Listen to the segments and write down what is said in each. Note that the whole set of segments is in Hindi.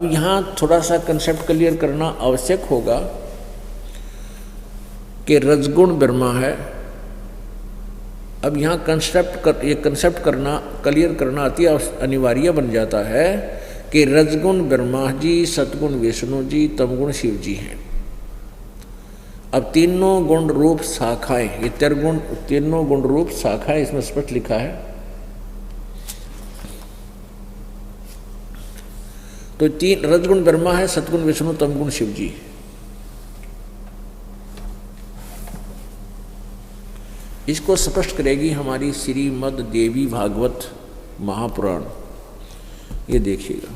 अब यहाँ थोड़ा सा कंसेप्ट क्लियर करना आवश्यक होगा कि रजगुण ब्रह्मा है। अब यहाँ ये कंसेप्ट करना क्लियर करना अति अनिवार्य बन जाता है कि रजगुण ब्रह्मा जी, सतगुण विष्णु जी, तमगुण शिव जी हैं। अब तीनों गुण रूप शाखाएं, ये तीनों गुण रूप शाखाएं इसमें स्पष्ट लिखा है। तो तीन रजगुण ब्रह्मा है, सतगुण विष्णु, तमगुण शिव जी। इसको स्पष्ट करेगी हमारी श्रीमद् देवी भागवत महापुराण। ये देखिएगा,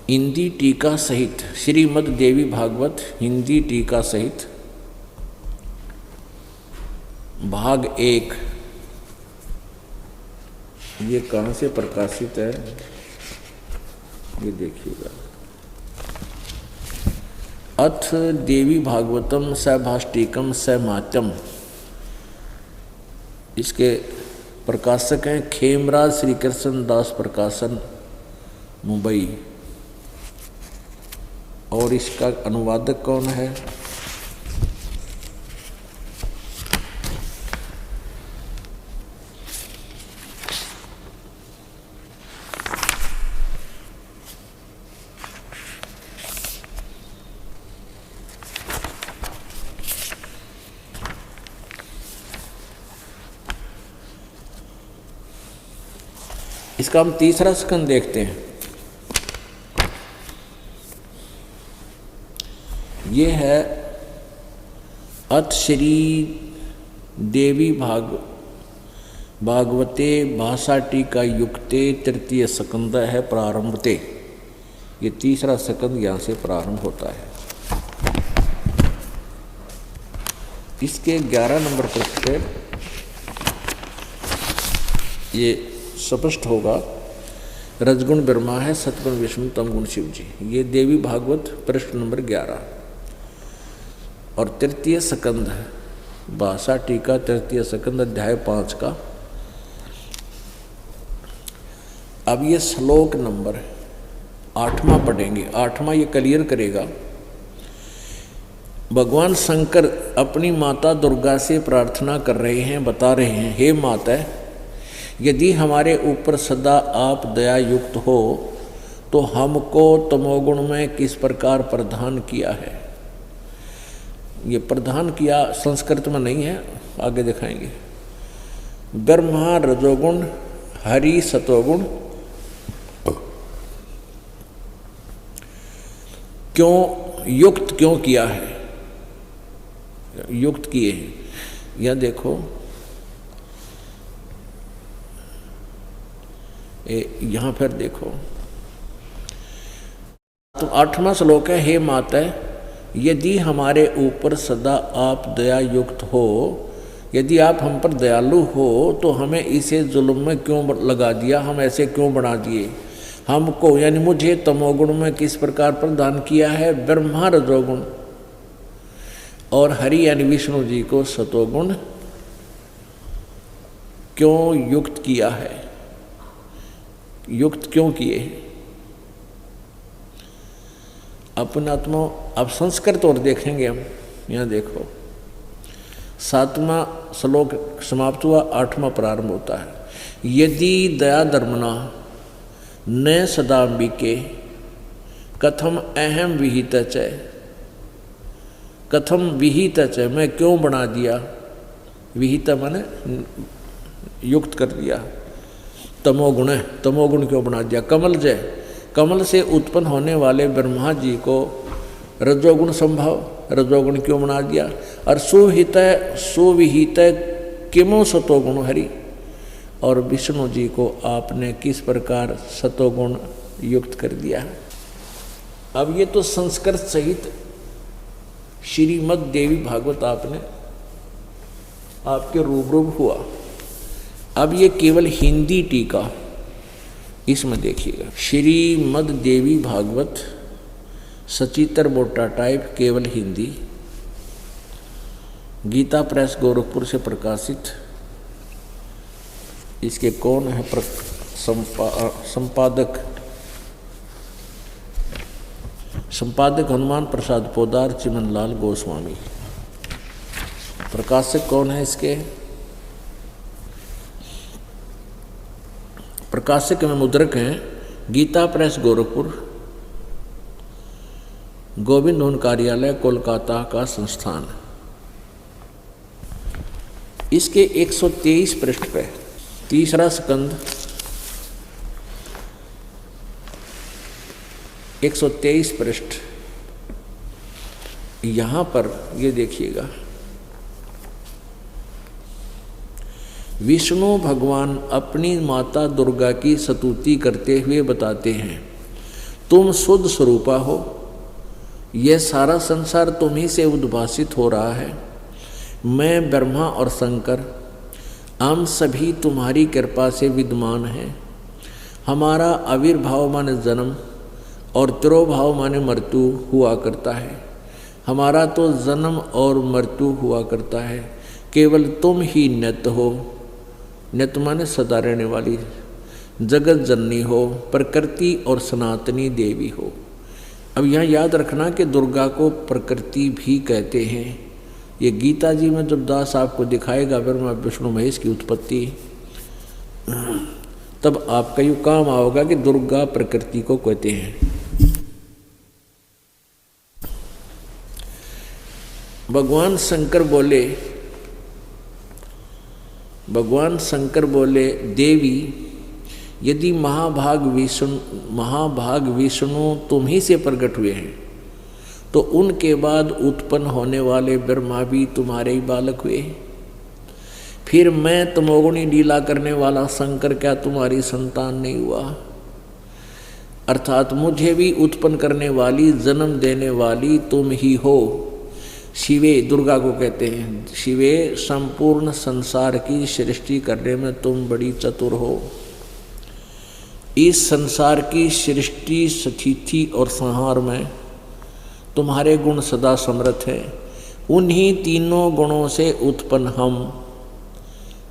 हिंदी टीका सहित श्रीमद् देवी भागवत हिंदी टीका सहित भाग 1। ये कहाँ से प्रकाशित है, ये देखिएगा। अथ देवी भागवतम स भाष्टिकम स मात्यम। इसके प्रकाशक हैं खेमराज श्री कृष्ण दास प्रकाशन, मुंबई। और इसका अनुवादक कौन है? इसका हम तीसरा स्कंद देखते हैं। ये है अथ श्री देवी भागवते भाषा टीका युक्ते तृतीय स्कंद है प्रारंभते। ये तीसरा स्कंद यहाँ से प्रारंभ होता है। इसके 11 नंबर पृष्ठ पे ये स्पष्ट होगा, रजगुण ब्रह्मा है, सतगुण विष्णु, तमगुण शिव जी। ये देवी भागवत पृष्ठ नंबर 11 और तृतीय स्कंद है भाषा टीका, तृतीय स्कंद अध्याय 5 का। अब ये श्लोक नंबर 8वां पढ़ेंगे। 8वां ये क्लियर करेगा। भगवान शंकर अपनी माता दुर्गा से प्रार्थना कर रहे हैं, बता रहे हैं, हे माता, यदि हमारे ऊपर सदा आप दया युक्त हो तो हमको तमोगुण में किस प्रकार प्रदान किया है। ये प्रदान किया संस्कृत में नहीं है, आगे दिखाएंगे। ब्रह्मा रजोगुण, हरि सतोगुण क्यों युक्त क्यों किया है, युक्त किए हैं। यह देखो, यहाँ फिर देखो, तो 8वां श्लोक है, हे माता, यदि हमारे ऊपर सदा आप दया युक्त हो, यदि आप हम पर दयालु हो तो हमें इसे जुल्म में क्यों लगा दिया, हम ऐसे क्यों बना दिए। हमको यानी मुझे तमोगुण में किस प्रकार प्रदान किया है, ब्रह्मा रजोगुण, और हरि यानी विष्णु जी को सतोगुण क्यों युक्त किया है, युक्त क्यों किए। अपनात्मा अब संस्कृत और देखेंगे हम। यहाँ देखो, 7वां श्लोक समाप्त हुआ, 8वां प्रारंभ होता है। यदि दया धर्मना न सदाम्बिके कथम अहम विहित च, कथम विहित च, मैं क्यों बना दिया, विहित माने युक्त कर दिया, तमोगुण है, तमोगुण क्यों बना दिया। कमल जय, कमल से उत्पन्न होने वाले ब्रह्मा जी को रजोगुण संभव, रजोगुण क्यों बना दिया। और सुहित सुविहित किमो सतोगुण हरि, और विष्णु जी को आपने किस प्रकार सतोगुण युक्त कर दिया। अब ये तो संस्कृत सहित श्रीमद् देवी भागवत आपने आपके रूबरू हुआ। अब ये केवल हिंदी टीका, इसमें देखिएगा, श्रीमद् देवी भागवत सचित्र मोटा टाइप केवल हिंदी, गीता प्रेस गोरखपुर से प्रकाशित। इसके कौन है संपादक? संपादक हनुमान प्रसाद पोदार, चिमनलाल गोस्वामी। प्रकाशक कौन है इसके? प्रकाशक में मुद्रक हैं गीता प्रेस गोरखपुर, गोविंद धुन कार्यालय कोलकाता का संस्थान। इसके 123 पृष्ठ पे, तीसरा स्कंद 123 पृष्ठ, यहाँ पर ये देखिएगा, विष्णु भगवान अपनी माता दुर्गा की स्तुति करते हुए बताते हैं, तुम शुद्ध स्वरूपा हो, यह सारा संसार तुम्ही से उद्भासित हो रहा है। मैं ब्रह्मा और शंकर हम सभी तुम्हारी कृपा से विद्यमान हैं। हमारा आविर्भाव माने जन्म और तिरोभाव माने मृत्यु हुआ करता है। हमारा तो जन्म और मृत्यु हुआ करता है, केवल तुम ही नित्य हो। नित्य माने सदा रहने वाली, जगत जननी हो, प्रकृति और सनातनी देवी हो। अब यहाँ याद रखना कि दुर्गा को प्रकृति भी कहते हैं। ये गीता जी में जब दास आपको दिखाएगा ब्रह्मा विष्णु महेश की उत्पत्ति, तब आपका यूँ काम आओगा कि दुर्गा प्रकृति को कहते हैं। भगवान शंकर बोले देवी, यदि महाभाग विष्णु तुम ही से प्रकट हुए हैं, तो उनके बाद उत्पन्न होने वाले ब्रह्मा भी तुम्हारे ही बालक हुए। फिर मैं तमोगुणी लीला करने वाला शंकर क्या तुम्हारी संतान नहीं हुआ? अर्थात मुझे भी उत्पन्न करने वाली, जन्म देने वाली तुम ही हो। शिवे, दुर्गा को कहते हैं, शिवे संपूर्ण संसार की सृष्टि करने में तुम बड़ी चतुर हो। इस संसार की सृष्टि, स्थिति और संहार में तुम्हारे गुण सदा समर्थ हैं। उन्हीं तीनों गुणों से उत्पन्न हम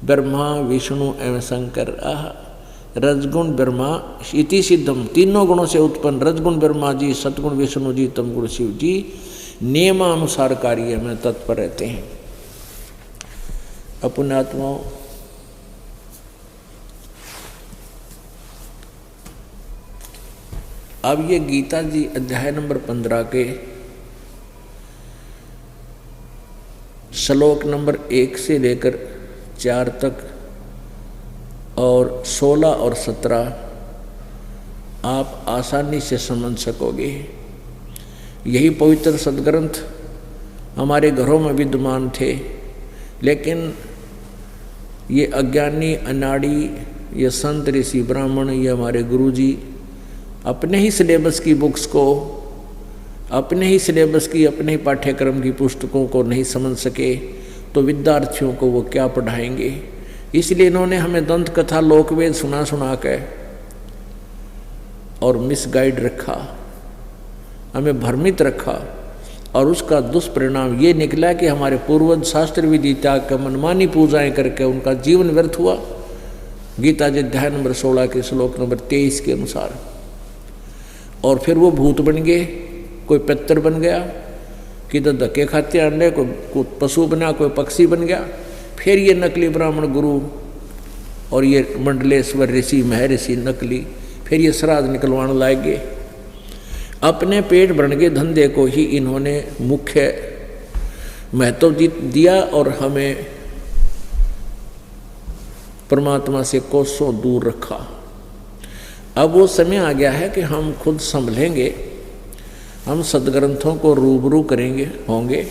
ब्रह्मा विष्णु एवं शंकर। रजगुण ब्रह्मा इति सिद्धम, तीनों गुणों से उत्पन्न रजगुण ब्रह्मा जी, सतगुण विष्णु जी, तमगुण शिव जी नियमानुसार कार्य में तत्पर रहते हैं। पुण्यात्माओं, अब ये गीता जी अध्याय नंबर 15 के श्लोक नंबर 1 से लेकर 4 तक और 16 और 17 आप आसानी से समझ सकोगे। यही पवित्र सदग्रंथ हमारे घरों में विद्यमान थे, लेकिन ये अज्ञानी अनाड़ी, ये संत ऋषि ब्राह्मण, ये हमारे गुरुजी अपने ही सिलेबस की बुक्स को, अपने ही सिलेबस की, अपने ही पाठ्यक्रम की पुस्तकों को नहीं समझ सके तो विद्यार्थियों को वो क्या पढ़ाएंगे। इसलिए इन्होंने हमें दंत कथा लोकवेद सुना के और मिसगाइड रखा, हमें भ्रमित रखा, और उसका दुष्परिणाम ये निकला कि हमारे पूर्वज शास्त्र विधि त्याग कर मनमानी पूजाएं करके उनका जीवन व्यर्थ हुआ। गीता जी अध्याय नंबर 16 के श्लोक नंबर 23 के अनुसार। और फिर वो भूत बन गए, कोई पितर बन गया, किधर धक्के खाते अंडे, कोई पशु बना, कोई पक्षी बन गया। फिर ये नकली ब्राह्मण गुरु और ये मंडलेश्वर ऋषि महर्षि नकली, फिर ये श्राद्ध निकलवाने लाएंगे। अपने पेट भरने के धंधे को ही इन्होंने मुख्य महत्व दिया और हमें परमात्मा से कोसों दूर रखा। अब वो समय आ गया है कि हम खुद संभलेंगे, हम सदग्रंथों को रूबरू होंगे।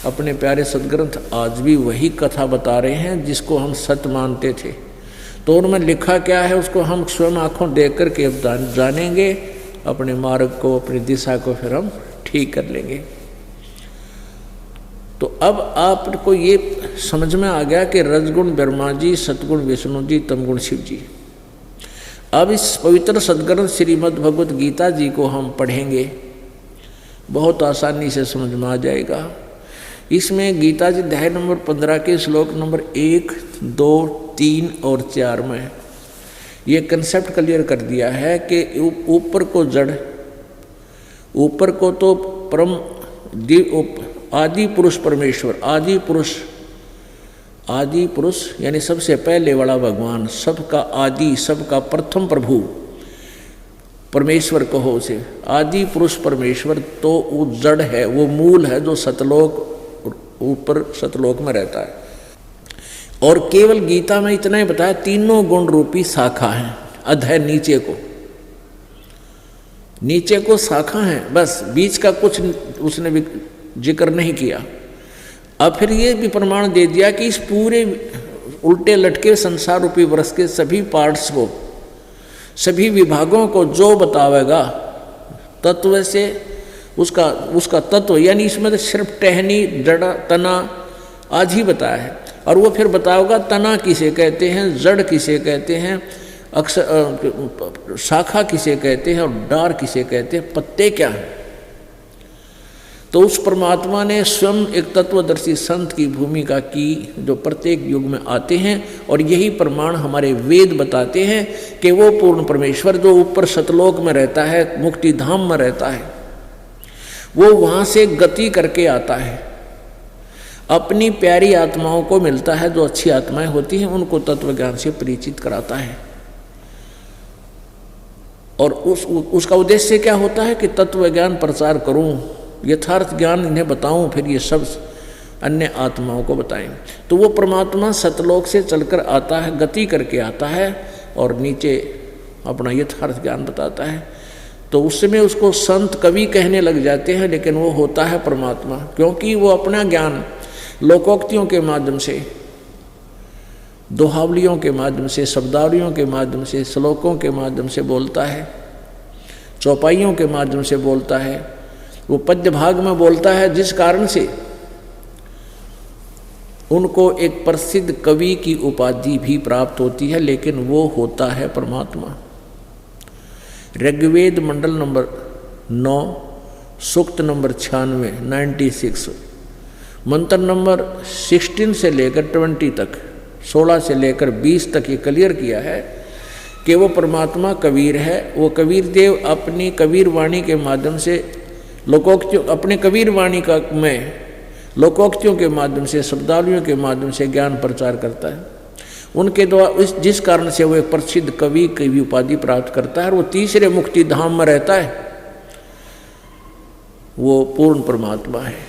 अपने प्यारे सदग्रंथ आज भी वही कथा बता रहे हैं जिसको हम सत्य मानते थे। तो उनमें लिखा क्या है उसको हम स्वयं आँखों देख करके अब जानेंगे, अपने मार्ग को, अपनी दिशा को फिर हम ठीक कर लेंगे। तो अब आपको ये समझ में आ गया कि रजगुण ब्रह्मा जी, सतगुण विष्णु जी, तमगुण शिव जी। अब इस पवित्र सदग्रंथ श्रीमद् भगवत गीता जी को हम पढ़ेंगे, बहुत आसानी से समझ में आ जाएगा इसमें गीता जी अध्याय नंबर 15 के श्लोक नंबर 1, 2, 3 और 4 में ये कंसेप्ट क्लियर कर दिया है कि ऊपर को जड़, ऊपर को तो परम आदि पुरुष परमेश्वर, आदि पुरुष यानी सबसे पहले वाला भगवान, सबका आदि, सबका प्रथम प्रभु परमेश्वर कहो उसे, आदि पुरुष परमेश्वर तो वो जड़ है, वो मूल है जो सतलोक, ऊपर सतलोक में रहता है। और केवल गीता में इतना ही बताया, तीनों गुण रूपी शाखा है। अधः नीचे को शाखा है, बस बीच का कुछ उसने भी जिक्र नहीं किया। अब फिर ये भी प्रमाण दे दिया कि इस पूरे उल्टे लटके संसार रूपी वृक्ष के सभी पार्ट्स को, सभी विभागों को जो बतावेगा तत्व से, उसका तत्व, यानी इसमें तो सिर्फ टहनी, जड़, तना आज ही बताया है। और वो फिर बताओगा तना किसे कहते हैं, जड़ किसे कहते हैं, अक्सर शाखा किसे कहते हैं और डार किसे कहते हैं, पत्ते क्या हैं। तो उस परमात्मा ने स्वयं एक तत्वदर्शी संत की भूमिका की, जो प्रत्येक युग में आते हैं। और यही प्रमाण हमारे वेद बताते हैं कि वो पूर्ण परमेश्वर जो ऊपर सतलोक में रहता है, मुक्ति धाम में रहता है, वो वहाँ से गति करके आता है, अपनी प्यारी आत्माओं को मिलता है, जो अच्छी आत्माएं होती हैं उनको तत्व ज्ञान से परिचित कराता है। और उसका उद्देश्य क्या होता है कि तत्व ज्ञान प्रचार करूं, यथार्थ ज्ञान इन्हें बताऊं, फिर ये सब अन्य आत्माओं को बताएं। तो वो परमात्मा सतलोक से चलकर आता है, गति करके आता है और नीचे अपना यथार्थ ज्ञान बताता है। तो उस समय उसको संत कवि कहने लग जाते हैं, लेकिन वो होता है परमात्मा, क्योंकि वो अपना ज्ञान लोकोक्तियों के माध्यम से, दोहावलियों के माध्यम से, शब्दावलियों के माध्यम से, श्लोकों के माध्यम से बोलता है, चौपाइयों के माध्यम से बोलता है, वो पद्य भाग में बोलता है, जिस कारण से उनको एक प्रसिद्ध कवि की उपाधि भी प्राप्त होती है, लेकिन वो होता है परमात्मा। ऋग्वेद मंडल नंबर 9 सूक्त नंबर 96 मंत्र नंबर 16 से लेकर 20 तक, 16 से लेकर 20 तक ये क्लियर किया है कि वो परमात्मा कबीर है। वो कबीर देव अपनी कबीर वाणी के माध्यम से लोकोक्तियों, अपने कबीर वाणी का में लोकोक्तियों के माध्यम से, शब्दावलियों के माध्यम से ज्ञान प्रचार करता है। उनके द्वारा जिस कारण से वो एक प्रसिद्ध कवि की उपाधि प्राप्त करता है, और वो तीसरे मुक्ति धाम में रहता है, वो पूर्ण परमात्मा है।